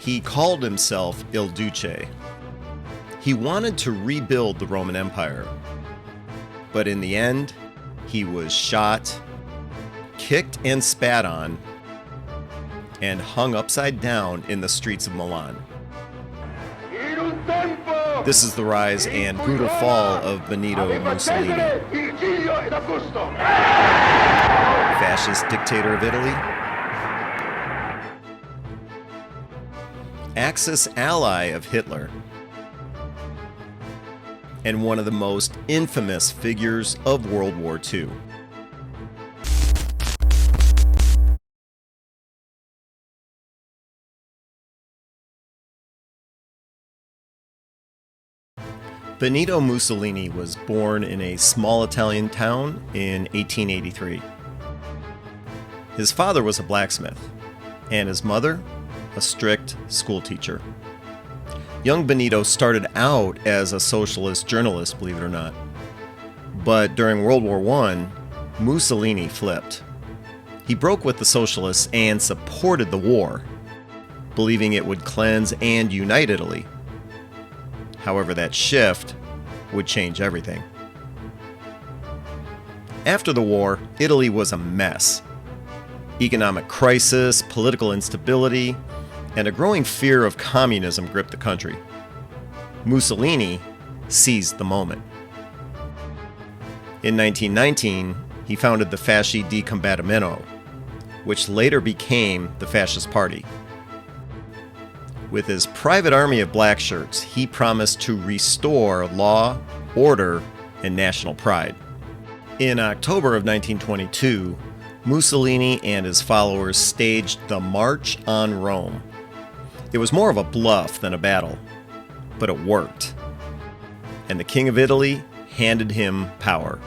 He called himself Il Duce. He wanted to rebuild the Roman Empire, but in the end, he was shot, kicked and spat on, and hung upside down in the streets of Milan. This is the rise and brutal fall of Benito Mussolini, fascist dictator of Italy, Axis ally of Hitler, and one of the most infamous figures of World War II. Benito Mussolini was born in a small Italian town in 1883. His father was a blacksmith, and his mother, a strict schoolteacher. Young Benito started out as a socialist journalist, believe it or not. But during World War I, Mussolini flipped. He broke with the socialists and supported the war, believing it would cleanse and unite Italy. However, that shift would change everything. After the war, Italy was a mess. Economic crisis, political instability, and a growing fear of communism gripped the country. Mussolini seized the moment. In 1919, he founded the Fasci di Combattimento, which later became the Fascist Party. With his private army of black shirts, he promised to restore law, order, and national pride. In October of 1922, Mussolini and his followers staged the March on Rome. It was more of a bluff than a battle, but it worked. And the King of Italy handed him power.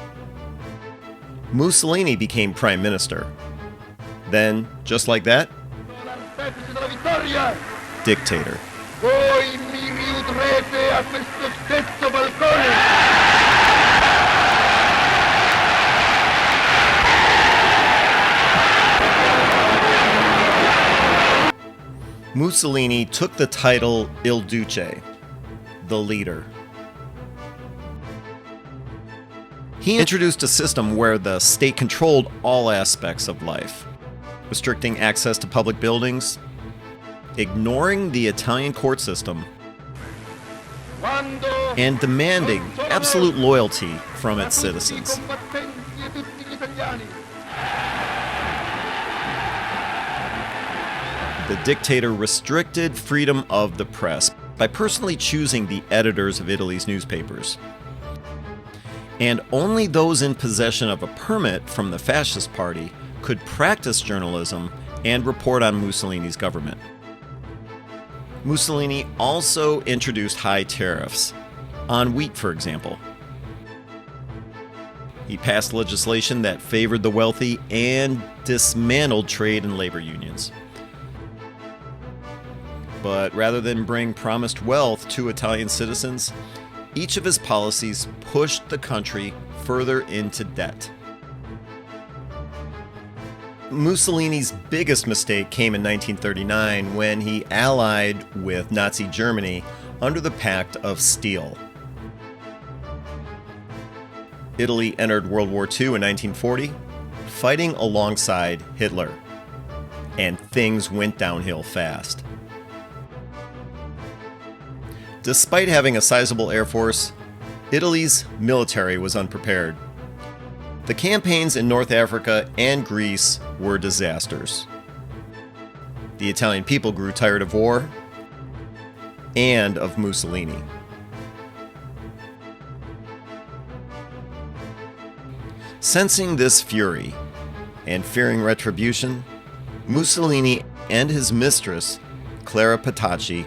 Mussolini became prime minister. Then, just like that, dictator. Voi mi riudrete a questo stesso balcone! Mussolini took the title Il Duce, the leader. He introduced a system where the state controlled all aspects of life, restricting access to public buildings, ignoring the Italian court system, and demanding absolute loyalty from its citizens. The dictator restricted freedom of the press by personally choosing the editors of Italy's newspapers. And only those in possession of a permit from the Fascist Party could practice journalism and report on Mussolini's government. Mussolini also introduced high tariffs, on wheat for example. He passed legislation that favored the wealthy and dismantled trade and labor unions. But rather than bring promised wealth to Italian citizens, each of his policies pushed the country further into debt. Mussolini's biggest mistake came in 1939 when he allied with Nazi Germany under the Pact of Steel. Italy entered World War II in 1940, fighting alongside Hitler, and things went downhill fast. Despite having a sizable air force, Italy's military was unprepared. The campaigns in North Africa and Greece were disasters. The Italian people grew tired of war and of Mussolini. Sensing this fury and fearing retribution, Mussolini and his mistress, Clara Petacci,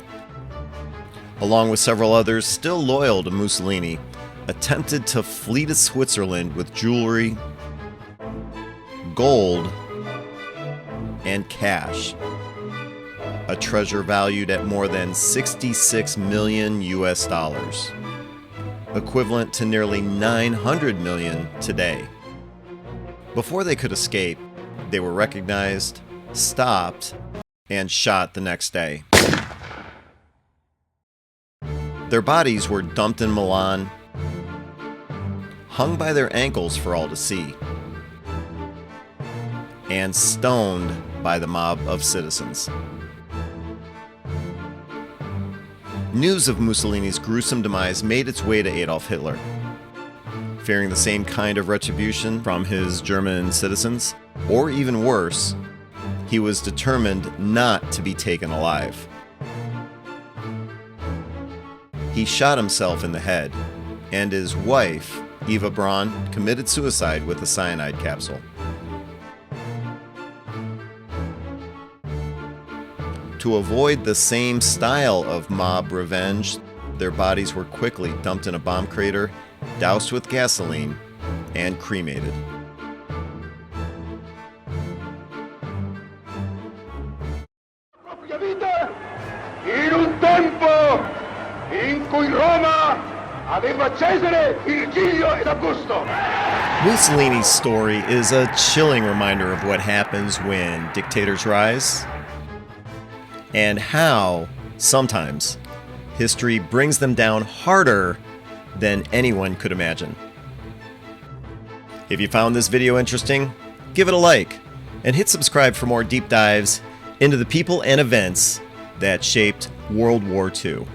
along with several others still loyal to Mussolini, attempted to flee to Switzerland with jewelry, gold, and cash, a treasure valued at more than 66 million US dollars, equivalent to nearly 900 million today. Before they could escape, they were recognized, stopped, and shot the next day. Their bodies were dumped in Milan, hung by their ankles for all to see, and stoned by the mob of citizens. News of Mussolini's gruesome demise made its way to Adolf Hitler. Fearing the same kind of retribution from his German citizens, or even worse, he was determined not to be taken alive. He shot himself in the head, and his wife, Eva Braun, committed suicide with a cyanide capsule. To avoid the same style of mob revenge, their bodies were quickly dumped in a bomb crater, doused with gasoline, and cremated. Propria vita in un tempo in cui Roma aveva Cesare, Virgilio ed Augusto. Mussolini's story is a chilling reminder of what happens when dictators rise, and how, sometimes, history brings them down harder than anyone could imagine. If you found this video interesting, give it a like, and hit subscribe for more deep dives into the people and events that shaped World War II.